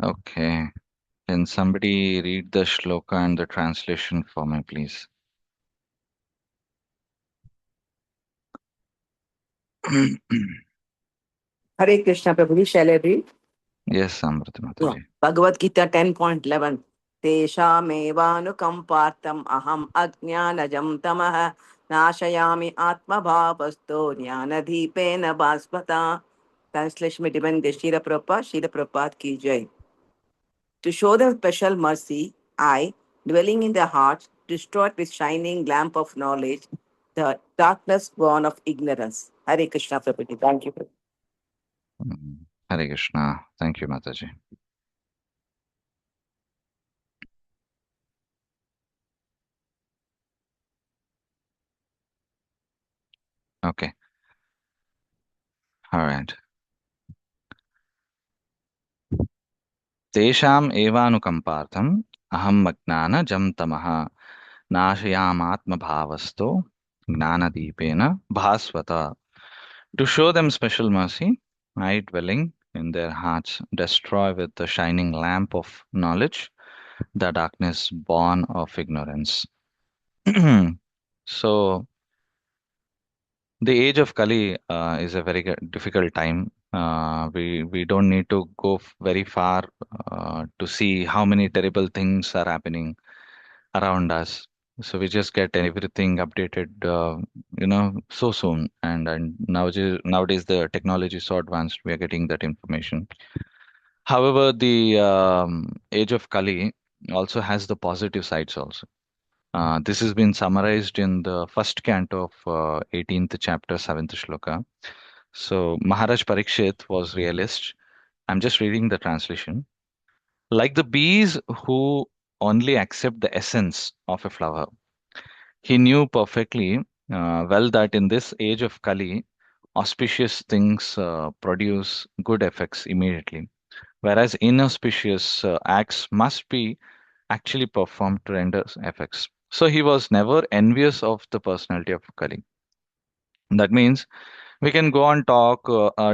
Okay. Can somebody read the shloka and the translation for me, please? Hare Krishna Prabhuji, shall I read? Yes, Amrita Yeah. Mataji. Bhagavad Gita 10.11 तेषामेवानुकम्पार्थम् अहम् अज्ञानजं तमः नाशयामि आत्मभावस्तो ज्ञानदीपेन भास्वता. Translation में depend शील प्रपात की जय. To show them special mercy, I, dwelling in their hearts, destroyed with shining lamp of knowledge the darkness born of ignorance. Hare Krishna Prabhuji. Thank you. Hare Krishna. Thank you, Mataji. Okay. All right. तेषाम् एवानुकम्पार्थम् अहम् अज्ञानजं तमः नाशयामात्मभावस्तो ज्ञानदीपेन भास्वता. To show them special mercy, I, dwelling in their hearts, destroy with the shining lamp of knowledge the darkness born of ignorance. So, the age of Kali is a very difficult time. We don't need to go very far to see how many terrible things are happening around us. So we just get everything updated, so soon. And nowadays the technology is so advanced, we are getting that information. However, the age of Kali also has the positive sides also. This has been summarized in the first canto of 18th chapter, 7th shloka. So Maharaj Parikshit was realist. I'm just reading the translation. Like the bees who only accept the essence of a flower, he knew perfectly well that in this age of Kali, auspicious things produce good effects immediately, whereas inauspicious acts must be actually performed to render effects. So he was never envious of the personality of Kali. That means we can go and talk,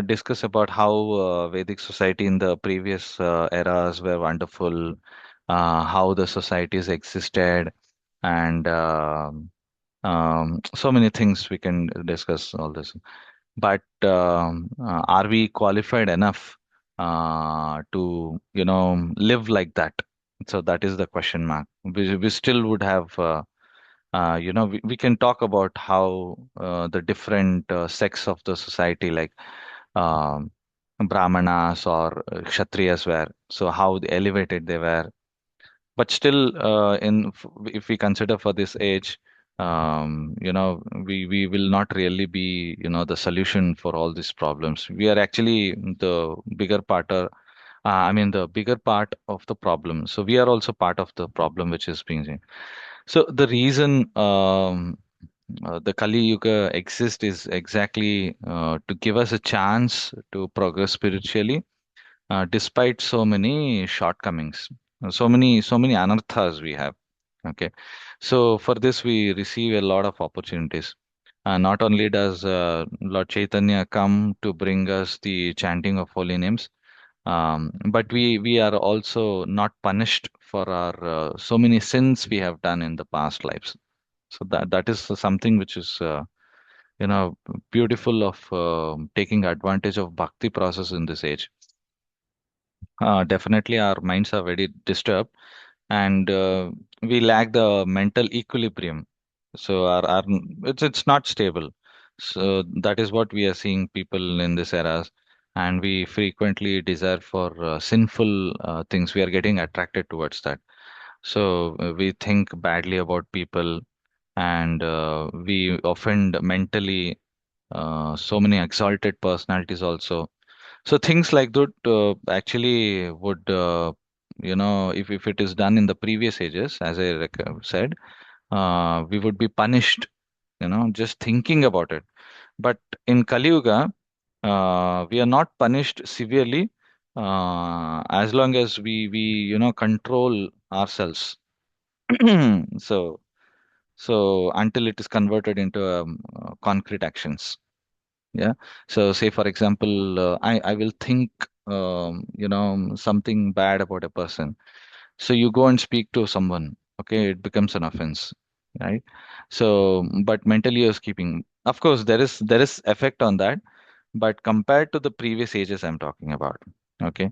discuss about how Vedic society in the previous eras were wonderful, how the societies existed, and so many things we can discuss all this. But are we qualified enough to, live like that? So that is the question mark. We still would have. We can talk about how the different sects of the society, like um, Brahmanas or Kshatriyas were, so how elevated they were. But still, if we consider for this age, we will not really be, the solution for all these problems. We are actually the bigger part, I mean, the bigger part of the problem. So we are also part of the problem which is being seen. So the reason the Kali Yuga exists is exactly to give us a chance to progress spiritually, despite so many shortcomings, so many anarthas we have. Okay, so for this we receive a lot of opportunities. Not only does Lord Chaitanya come to bring us the chanting of holy names, but we are also not punished for our so many sins we have done in the past lives. So that is something which is beautiful of taking advantage of bhakti process in this age. Definitely our minds are very disturbed, and we lack the mental equilibrium. So our it's not stable. So that is what we are seeing people in this era, and we frequently desire for sinful things. We are getting attracted towards that. So we think badly about people, and we offend mentally so many exalted personalities also. So things like that actually would, if it is done in the previous ages, as I said, we would be punished, just thinking about it. But in Kali Yuga, we are not punished severely as long as we control ourselves. So, so until it is converted into concrete actions. Yeah. So say for example, I will think something bad about a person, so you go and speak to someone, okay, it becomes an offense, right? So, but mentally you're keeping. Of course, there is effect on that, but compared to the previous ages I'm talking about, okay.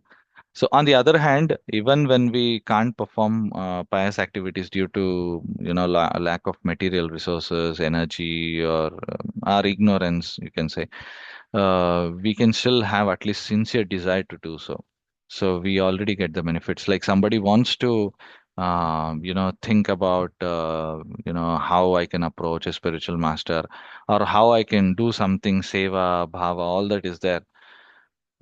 So on the other hand, even when we can't perform pious activities due to lack of material resources, energy, or our ignorance, you can say, we can still have at least sincere desire to do so. So we already get the benefits. Like somebody wants to, think about, how I can approach a spiritual master, or how I can do something, seva, bhava, all that is there.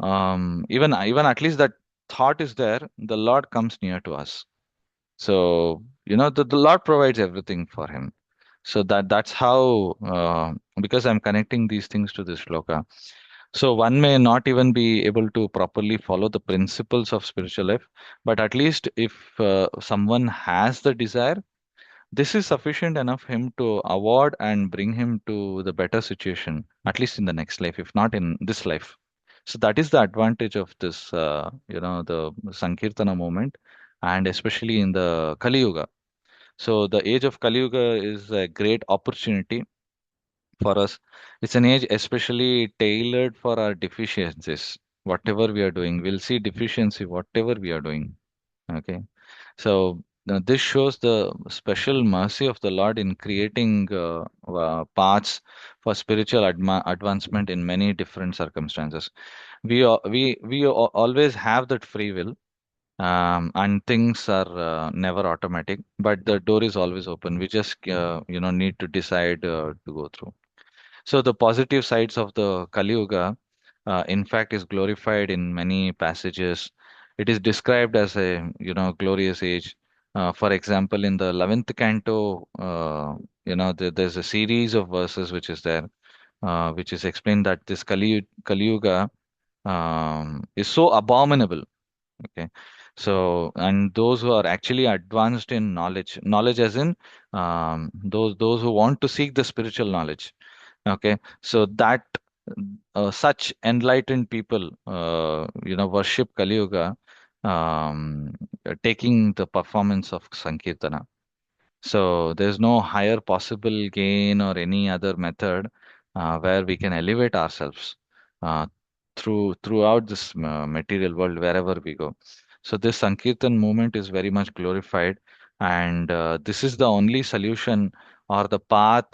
Even at least that thought is there, the Lord comes near to us. So the Lord provides everything for him. So that's how, because I'm connecting these things to this shloka. So one may not even be able to properly follow the principles of spiritual life, but at least if someone has the desire, this is sufficient enough him to award and bring him to the better situation, at least in the next life, if not in this life. So that is the advantage of this, the Sankirtana movement, and especially in the Kali Yuga. So the age of Kali Yuga is a great opportunity for us. It's an age especially tailored for our deficiencies. Whatever we are doing, we'll see deficiency, whatever we are doing. Okay. So this shows the special mercy of the Lord in creating paths for spiritual advancement in many different circumstances. We always have that free will, and things are never automatic, but the door is always open. We just need to decide to go through. So the positive sides of the Kali Yuga, in fact, is glorified in many passages. It is described as a glorious age. For example, in the 11th canto, there's a series of verses which is there, which is explained that this Kali Yuga is so abominable. Okay. So, and those who are actually advanced in knowledge as in those who want to seek the spiritual knowledge. Okay, so that such enlightened people, worship Kali Yuga, taking the performance of Sankirtana. So there's no higher possible gain or any other method where we can elevate ourselves uh, throughout this material world wherever we go. So this Sankirtan movement is very much glorified, and this is the only solution or the path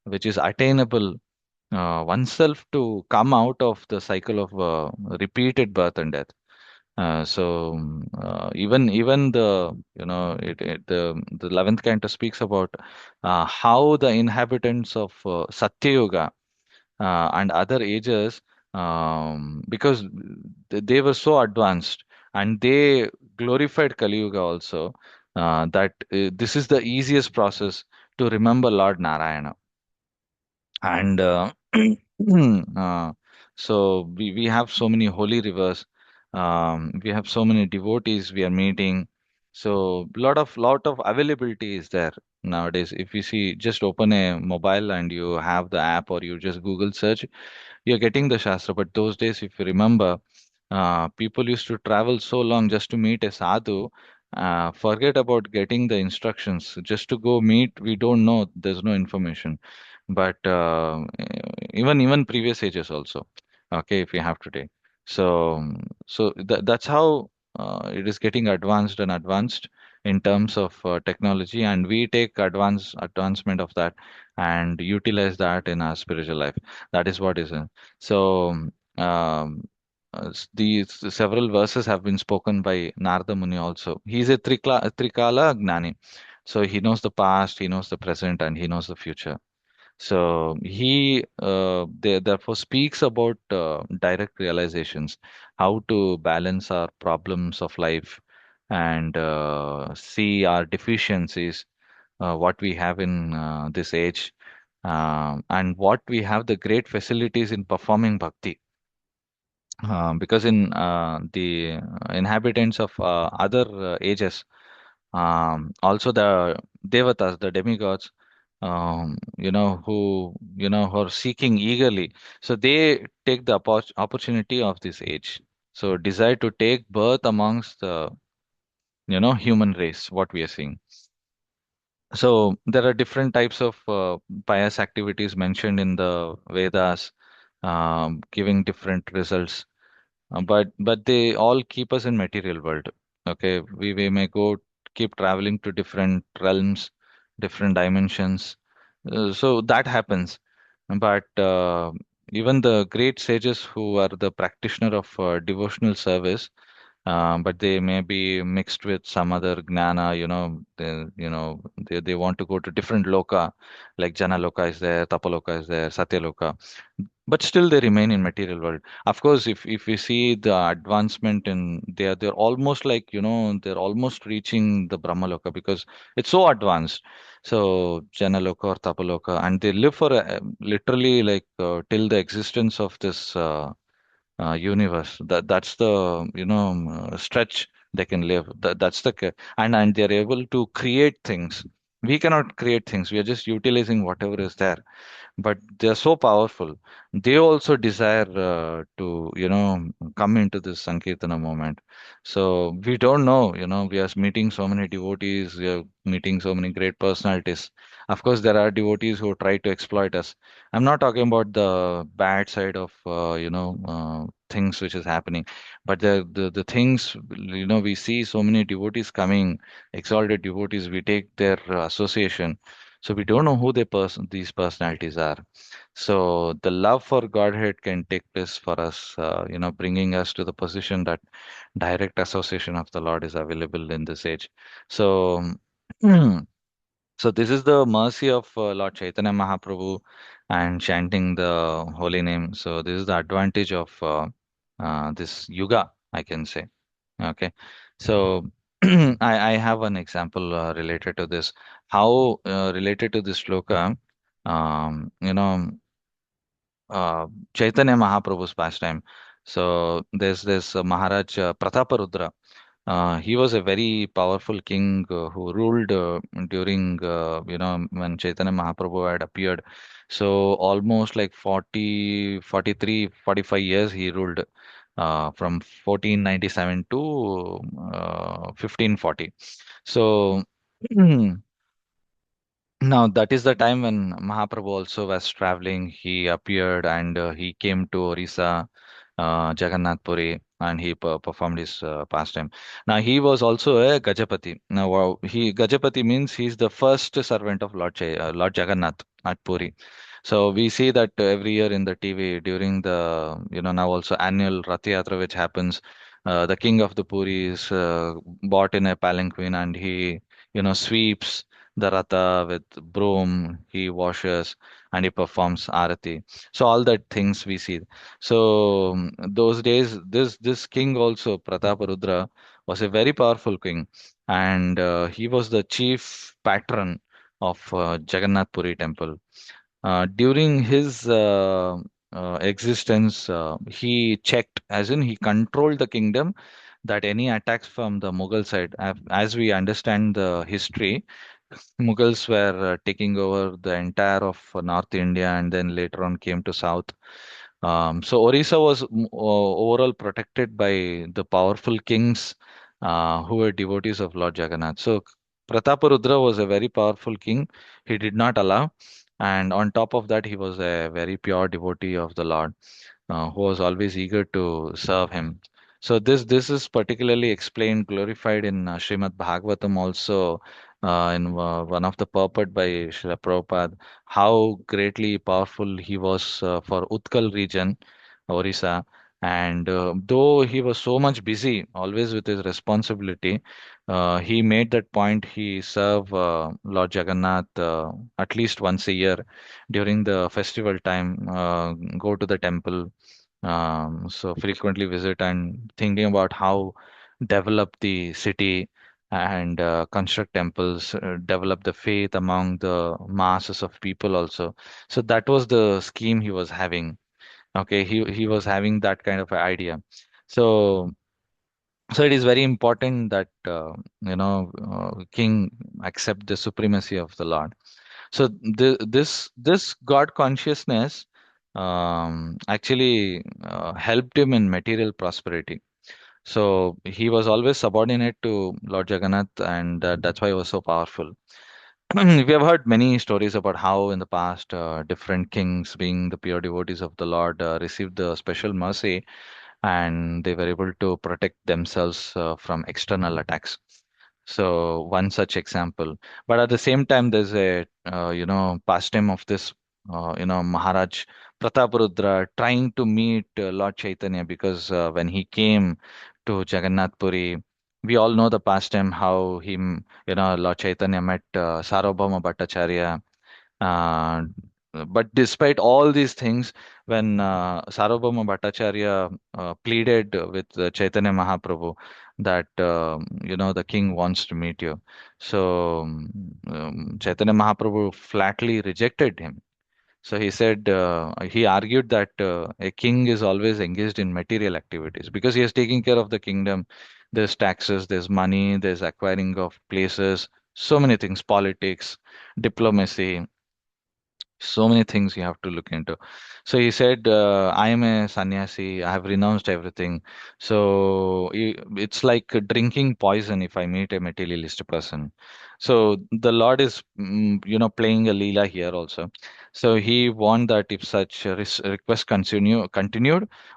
which is attainable oneself to come out of the cycle of repeated birth and death. Even the the 11th canto speaks about how the inhabitants of Satya Yuga and other ages, because they were so advanced and they glorified Kali Yuga also, that this is the easiest process to remember Lord Narayana. And so we have so many holy rivers, we have so many devotees we are meeting, so lot of availability is there nowadays. If you see, just open a mobile and you have the app, or you just Google search, you're getting the Shastra. But those days, if you remember, people used to travel so long just to meet a sadhu. Forget about getting the instructions. Just to go meet, we don't know. There's no information. But even previous ages also. Okay, if we have today. So that's how it is getting advanced and advanced in terms of technology, and we take advancement of that and utilize that in our spiritual life. That is what is in. So, these several verses have been spoken by Narada Muni also. He is a Trikala Gnani. So he knows the past, he knows the present, and he knows the future. So he therefore speaks about direct realizations, how to balance our problems of life and see our deficiencies, what we have in this age, and what we have the great facilities in performing bhakti. Because in the inhabitants of other ages, also the devatas, the demigods, who are seeking eagerly, so they take the opportunity of this age. So desire to take birth amongst the, human race, what we are seeing. So there are different types of pious activities mentioned in the Vedas, giving different results. But they all keep us in material world. Okay, we may go keep traveling to different realms, different dimensions. So that happens. But even the great sages who are the practitioner of devotional service, but they may be mixed with some other gnana, they want to go to different loka, like Jana loka is there, Tapaloka is there, Satya loka, but still they remain in material world. Of course, if we see the advancement in, they're almost like, they're almost reaching the Brahmaloka because it's so advanced. So Janaloka or Tapaloka, and they live for literally like till the existence of this universe. That's the stretch they can live. That's the and they're able to create things. We cannot create things. We are just utilizing whatever is there, but they're so powerful. They also desire to come into this sankirtana moment. So we don't know, we are meeting so many devotees, we are meeting so many great personalities. Of course there are devotees who try to exploit us. I'm not talking about the bad side of things which is happening, but the things, we see so many devotees coming, exalted devotees, we take their association, so we don't know who these personalities are. So the love for Godhead can take place for us, bringing us to the position that direct association of the Lord is available in this age. So, so this is the mercy of Lord Chaitanya Mahaprabhu and chanting the holy name. So this is the advantage of this yuga, I can say. Okay, so I have an example related to this. How related to this shloka, um, you know, Chaitanya Mahaprabhu's pastime. So there's this Maharaj Prataparudra. He was a very powerful king who ruled during, when Chaitanya Mahaprabhu had appeared. So almost like 40, 43, 45 years he ruled from 1497 to 1540. So now, that is the time when Mahaprabhu also was traveling. He appeared and he came to Orissa, Jagannath Puri, and he performed his pastime. Now, he was also a Gajapati. Now, wow, Gajapati means he's the first servant of Lord Jagannath at Puri. So we see that every year in the TV during the, now also annual Rath Yatra which happens. The king of the Puri is bought in a palanquin and he, sweeps the Ratha with broom, he washes and he performs arati. So all that things we see. So those days, this king also, Prataparudra, was a very powerful king, and he was the chief patron of Jagannath Puri temple. During his existence, he checked, as in he controlled the kingdom, that any attacks from the Mughal side, as we understand the history, Mughals were taking over the entire of North India and then later on came to South. So Orissa was overall protected by the powerful kings who were devotees of Lord Jagannath. So Prataparudra was a very powerful king. He did not allow. And on top of that, he was a very pure devotee of the Lord who was always eager to serve him. So this is particularly explained, glorified in Srimad Bhagavatam also in one of the purport by Srila Prabhupada, how greatly powerful he was for Utkal region, Orissa. And though he was so much busy, always with his responsibility, he made that point. He served Lord Jagannath at least once a year during the festival time, go to the temple, so frequently visit and thinking about how develop the city and construct temples, develop the faith among the masses of people also. So that was the scheme he was having. Okay, he was having that kind of a idea. So so it is very important that king accept the supremacy of the Lord. So this God consciousness. actually helped him in material prosperity. So he was always subordinate to Lord Jagannath, and that's why he was so powerful. We have heard many stories about how in the past different kings, being the pure devotees of the Lord, received the special mercy and they were able to protect themselves from external attacks. So one such example. But at the same time, there's a pastime of this Maharaj Prataparudra trying to meet Lord Chaitanya, because when he came to Jagannath Puri, we all know the pastime how Lord Chaitanya met Sarvabhauma Bhattacharya. uh, but despite all these things, when Sarvabhauma Bhattacharya pleaded with Chaitanya Mahaprabhu that the king wants to meet you, so Chaitanya Mahaprabhu flatly rejected him. So he said, he argued that a king is always engaged in material activities because he is taking care of the kingdom. There's taxes, there's money, there's acquiring of places, so many things, politics, diplomacy, so many things you have to look into. So he said, I am a sannyasi, I have renounced everything. So it's like drinking poison if I meet a materialist person. So the Lord is, playing a leela here also. So he warned that if such request continued,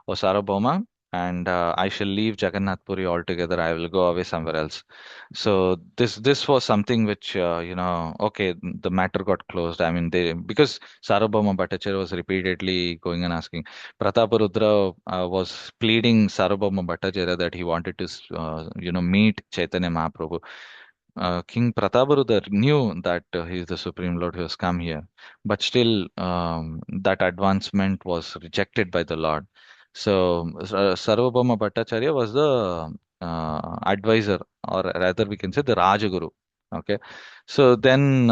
O Sarabhoma, and I shall leave Jagannath Puri altogether, I will go away somewhere else. So this was something which okay, the matter got closed. I mean, they, because Sarvabhauma Bhattacharya was repeatedly going and asking. Prataparudra was pleading Sarvabhauma Bhattacharya that he wanted to meet Chaitanya Mahaprabhu. King Prataparudra knew that he is the Supreme Lord who has come here, but still that advancement was rejected by the Lord. So Sarvabhauma Bhattacharya was the advisor, or rather we can say the Rajaguru. Okay, so then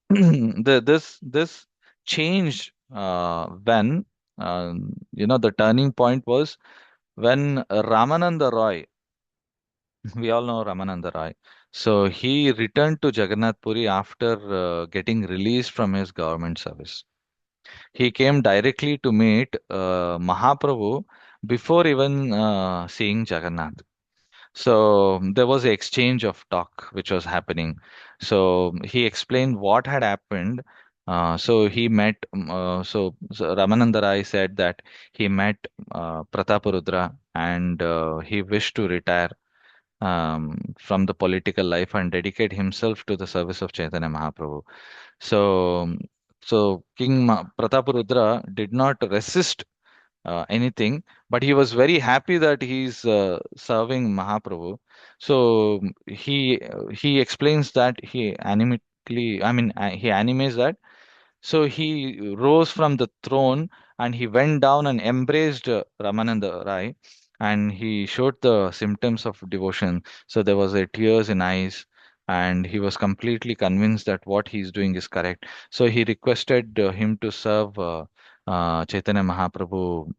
this changed when the turning point was when Ramananda Roy, we all know Ramananda Roy. So he returned to Jagannath Puri after getting released from his government service. He came directly to meet Mahaprabhu before even seeing Jagannath. So there was an exchange of talk which was happening. So he explained what had happened. So he met, so Ramananda Rai said that he met Prataparudra, and he wished to retire from the political life and dedicate himself to the service of Chaitanya Mahaprabhu. So, so Prataparudra did not resist anything, but he was very happy that he's serving Mahaprabhu. So he explains that he animates that. So he rose from the throne and he went down and embraced Ramananda Rai, and he showed the symptoms of devotion. So there was a tears in eyes, and he was completely convinced that what he's doing is correct. So he requested him to serve Chaitanya Mahaprabhu,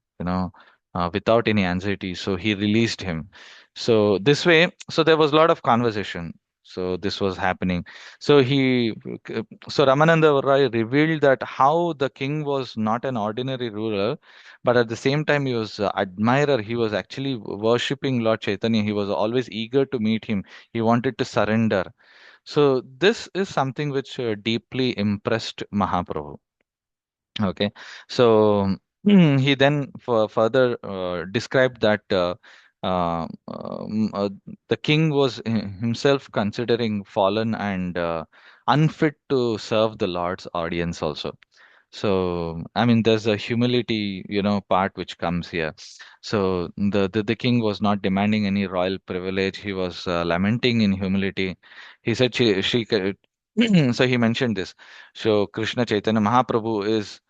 without any anxiety. So he released him. So this way, so there was a lot of conversation. So this was happening. So so Ramananda Roy revealed that how the king was not an ordinary ruler, but at the same time he was admirer. He was actually worshipping Lord Chaitanya. He was always eager to meet him. He wanted to surrender. So this is something which deeply impressed Mahaprabhu. Okay, so he then further described that the king was himself considering fallen and unfit to serve the Lord's audience also. So, I mean, there's a humility, part which comes here. So the king was not demanding any royal privilege. He was lamenting in humility. He said so he mentioned this. So Krishna Chaitanya Mahaprabhu is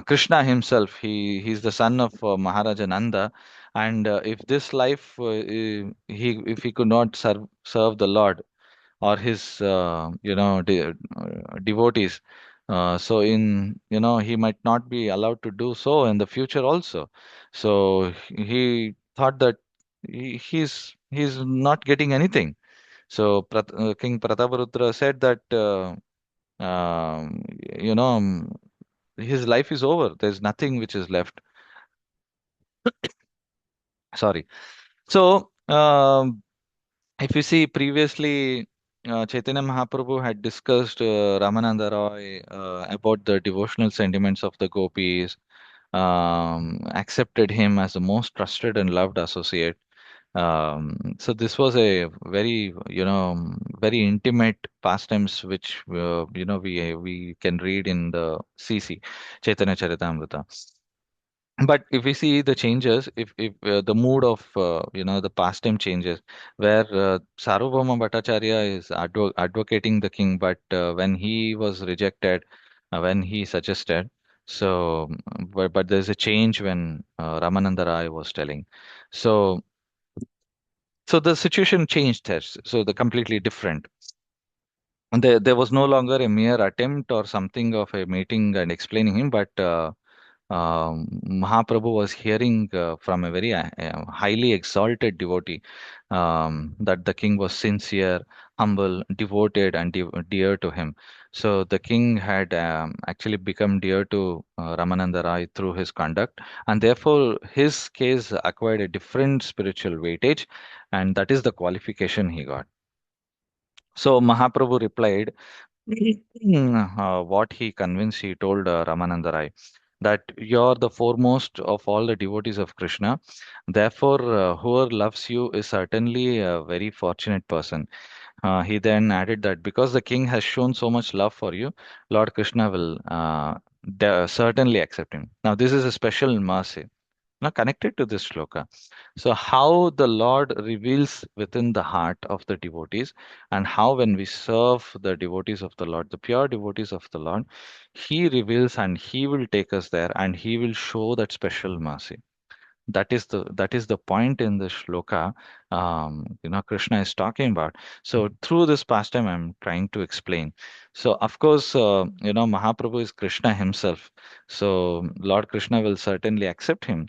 Krishna himself. He's the son of Maharaja Nanda, and if this life if he could not serve the Lord or his devotees, so in he might not be allowed to do so in the future also. So he thought that he's not getting anything. So King Prataparudra said that um, you know his life is over. There's nothing which is left. Sorry. So, if you see previously, Chaitanya Mahaprabhu had discussed Ramananda Roy about the devotional sentiments of the gopis, accepted him as the most trusted and loved associate. So this was a very, very intimate pastimes which we can read in the CC Chaitanya Charitamrita. But if we see the changes, if the mood of the pastime changes, where Sarvabhauma Bhattacharya is advocating the king, but when he was rejected, when he suggested, so but there's a change when Ramananda Rai was telling. So the situation changed there. So the completely different. And there was no longer a mere attempt or something of a meeting and explaining him, but Mahaprabhu was hearing from a very highly exalted devotee that the king was sincere, humble, devoted, and dear to him. So the king had actually become dear to Ramananda Rai through his conduct, and therefore his case acquired a different spiritual weightage, and that is the qualification he got. So Mahaprabhu replied, what he convinced, he told Ramananda Rai that you're the foremost of all the devotees of Krishna. Therefore, whoever loves you is certainly a very fortunate person. He then added that because the king has shown so much love for you, Lord Krishna will certainly accept him. Now, this is a special mercy. Now, connected to this shloka. So, how the Lord reveals within the heart of the devotees, and how when we serve the devotees of the Lord, the pure devotees of the Lord, He reveals and He will take us there and He will show that special mercy. That is the point in the shloka. Krishna is talking about. So through this pastime, I'm trying to explain. So of course, Mahaprabhu is Krishna himself. So Lord Krishna will certainly accept him,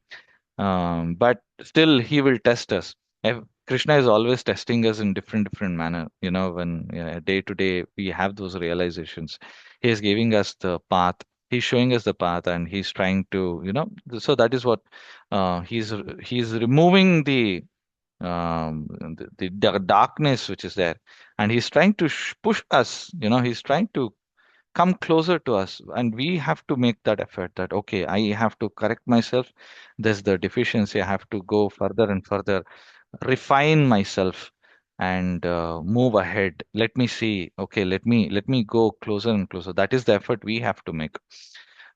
but still he will test us. Krishna is always testing us in different manner. When day to day we have those realizations, he is giving us the path. He's showing us the path, and he's trying to, so that is what he's removing the darkness which is there, and he's trying to push us. He's trying to come closer to us, and we have to make that effort that okay, I have to correct myself. There's the deficiency. I have to go further and further, refine myself, and move ahead. Let me see. Okay, let me go closer and closer. That is the effort we have to make.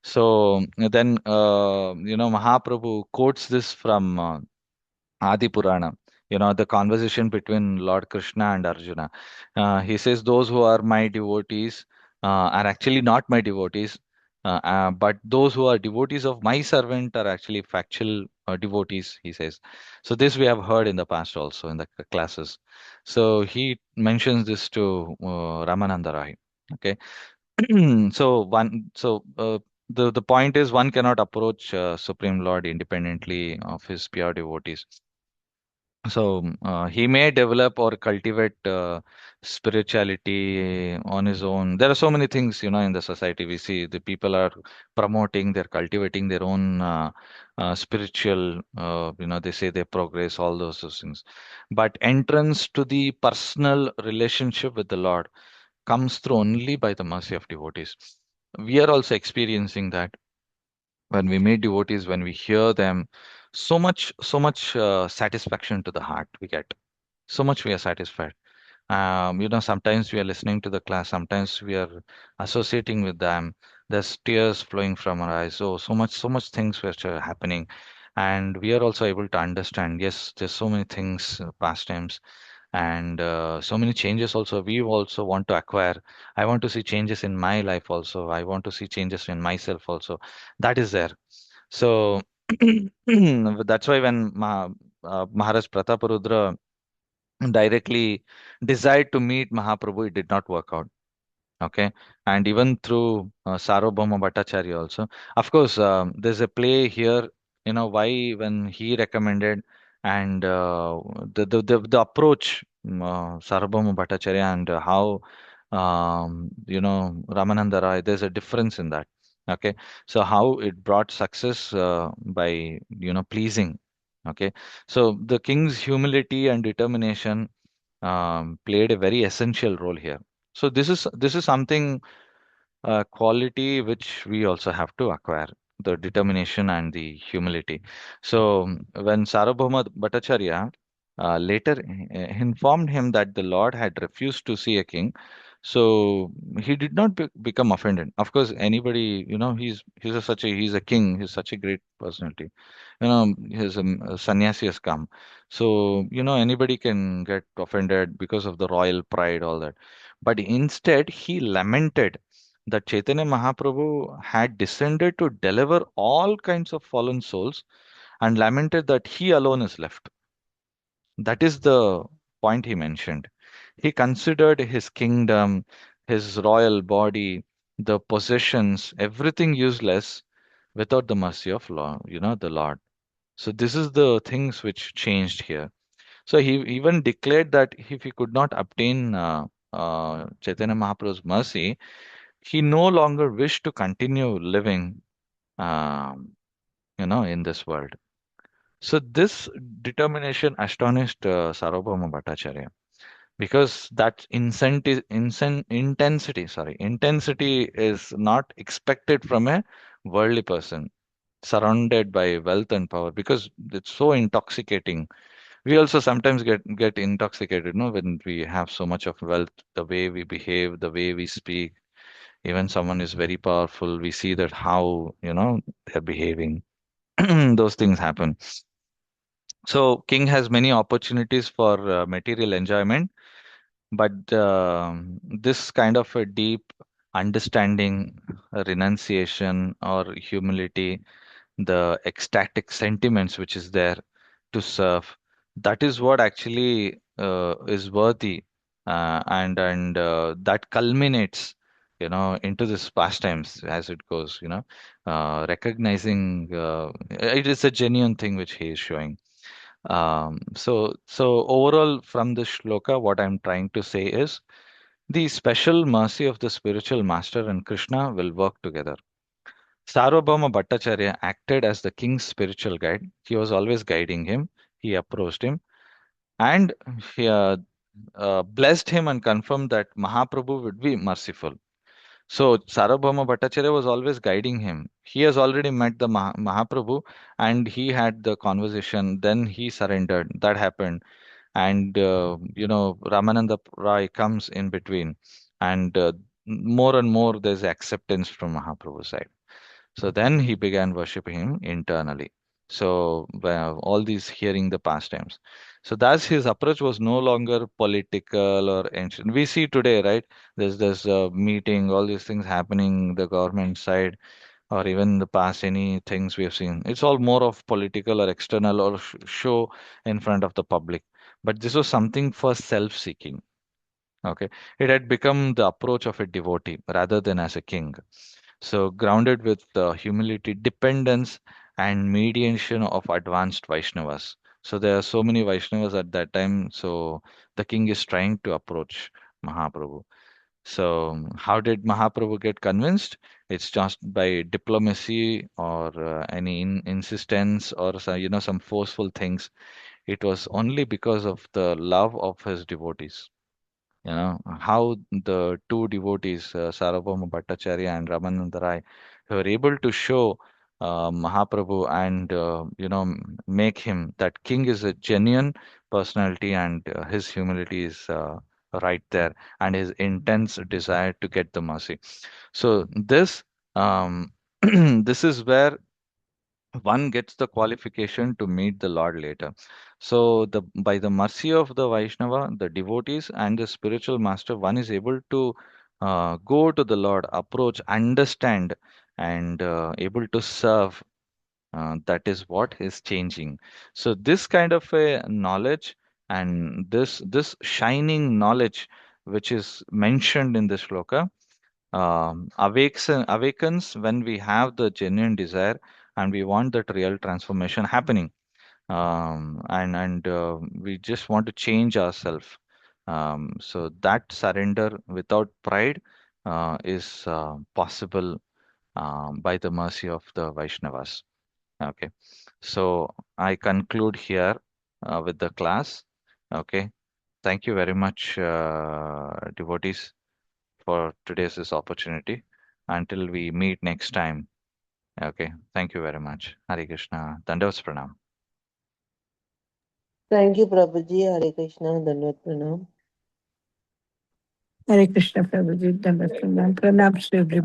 So then Mahaprabhu quotes this from Adi Purana, the conversation between Lord Krishna and Arjuna. He says, those who are my devotees are actually not my devotees, but those who are devotees of my servant are actually factual devotees, he says. So, this we have heard in the past also in the classes. So, he mentions this to Ramananda Rai. Okay. The point is one cannot approach Supreme Lord independently of his pure devotees. So he may develop or cultivate spirituality on his own. There are so many things, in the society. We see the people are promoting, they're cultivating their own spiritual, they say they progress, all those things. But entrance to the personal relationship with the Lord comes through only by the mercy of devotees. We are also experiencing that when we meet devotees, when we hear them, so much satisfaction to the heart we get. So much we are satisfied. Sometimes we are listening to the class, sometimes we are associating with them. There's tears flowing from our eyes. So much things which are happening, and we are also able to understand. Yes, there's so many things, pastimes, and so many changes. Also, we also want to acquire. I want to see changes in my life. Also, I want to see changes in myself. Also, that is there. So that's why when Maharaj Prataparudra directly desired to meet Mahaprabhu, it did not work out. Okay. And even through Sarvabhauma Bhattacharya also. Of course, there's a play here, why when he recommended, and the approach, Sarvabhauma Bhattacharya, and how, Ramananda Rai, there's a difference in that. Okay, so how it brought success by pleasing. Okay, so the king's humility and determination played a very essential role here. So this is something quality which we also have to acquire, the determination and the humility. So when Sarvabhauma Bhattacharya later informed him that the Lord had refused to see a king, so he did not become offended. Of course, anybody, he's a king, he's such a great personality. His sannyasi has come. So, anybody can get offended because of the royal pride, all that. But instead, he lamented that Chaitanya Mahaprabhu had descended to deliver all kinds of fallen souls and lamented that he alone is left. That is the point he mentioned. He considered his kingdom, his royal body, the possessions, everything useless without the mercy of the Lord. So this is the things which changed here. So he even declared that if he could not obtain Chaitanya Mahaprabhu's mercy, he no longer wished to continue living, um, in this world. So this determination astonished Sarvabhauma Bhattacharya because that intensity is not expected from a worldly person surrounded by wealth and power because it's so intoxicating. We also sometimes get intoxicated, when we have so much of wealth, the way we behave, the way we speak. Even someone is very powerful, we see that how, they're behaving. Those things happen. So king has many opportunities for material enjoyment, but this kind of a deep understanding, renunciation or humility, the ecstatic sentiments which is there to serve, that is what actually is worthy, and that culminates into this pastimes as it goes, recognizing it is a genuine thing which he is showing. So overall from this shloka, what I'm trying to say is the special mercy of the spiritual master and Krishna will work together. Sarvabhauma Bhattacharya acted as the king's spiritual guide. He was always guiding him. He approached him and he blessed him and confirmed that Mahaprabhu would be merciful. So Sarvabhauma Bhattacharya was always guiding him. He has already met the Mahaprabhu and he had the conversation. Then he surrendered. That happened. And, Ramananda Rai comes in between. And more and more there's acceptance from Mahaprabhu's side. So then he began worshiping him internally. So all these hearing the pastimes. So that's his approach was no longer political or ancient. We see today, right? There's a meeting, all these things happening, the government side, or even in the past, any things we have seen. It's all more of political or external or show in front of the public. But this was something for self-seeking. Okay, it had become the approach of a devotee rather than as a king. So, grounded with humility, dependence, and mediation of advanced Vaishnavas. So, there are so many Vaishnavas at that time. So, the king is trying to approach Mahaprabhu. So, how did Mahaprabhu get convinced? It's just by diplomacy or any insistence or some forceful things. It was only because of the love of his devotees. How the two devotees, Sarvabhauma Bhattacharya and Ramananda Rai, were able to show Mahaprabhu and make him that king is a genuine personality and his humility is right there and his intense desire to get the mercy. So this this is where one gets the qualification to meet the Lord later. So the by the mercy of the Vaishnava, the devotees and the spiritual master, one is able to go to the Lord, approach, understand, and able to serve. That is what is changing. So this kind of a knowledge and this shining knowledge, which is mentioned in this shloka, awakens when we have the genuine desire and we want that real transformation happening, and we just want to change ourselves. So that surrender without pride is possible, by the mercy of the Vaishnavas. Okay, so I conclude here with the class. Okay, thank you very much, devotees, for today's this opportunity. Until we meet next time. Okay, thank you very much. Hare Krishna. Dandavas Pranam. Thank you, Prabhuji. Hare Krishna. Dandavat Pranam. Hare Krishna, Prabhuji. Pranam to everybody.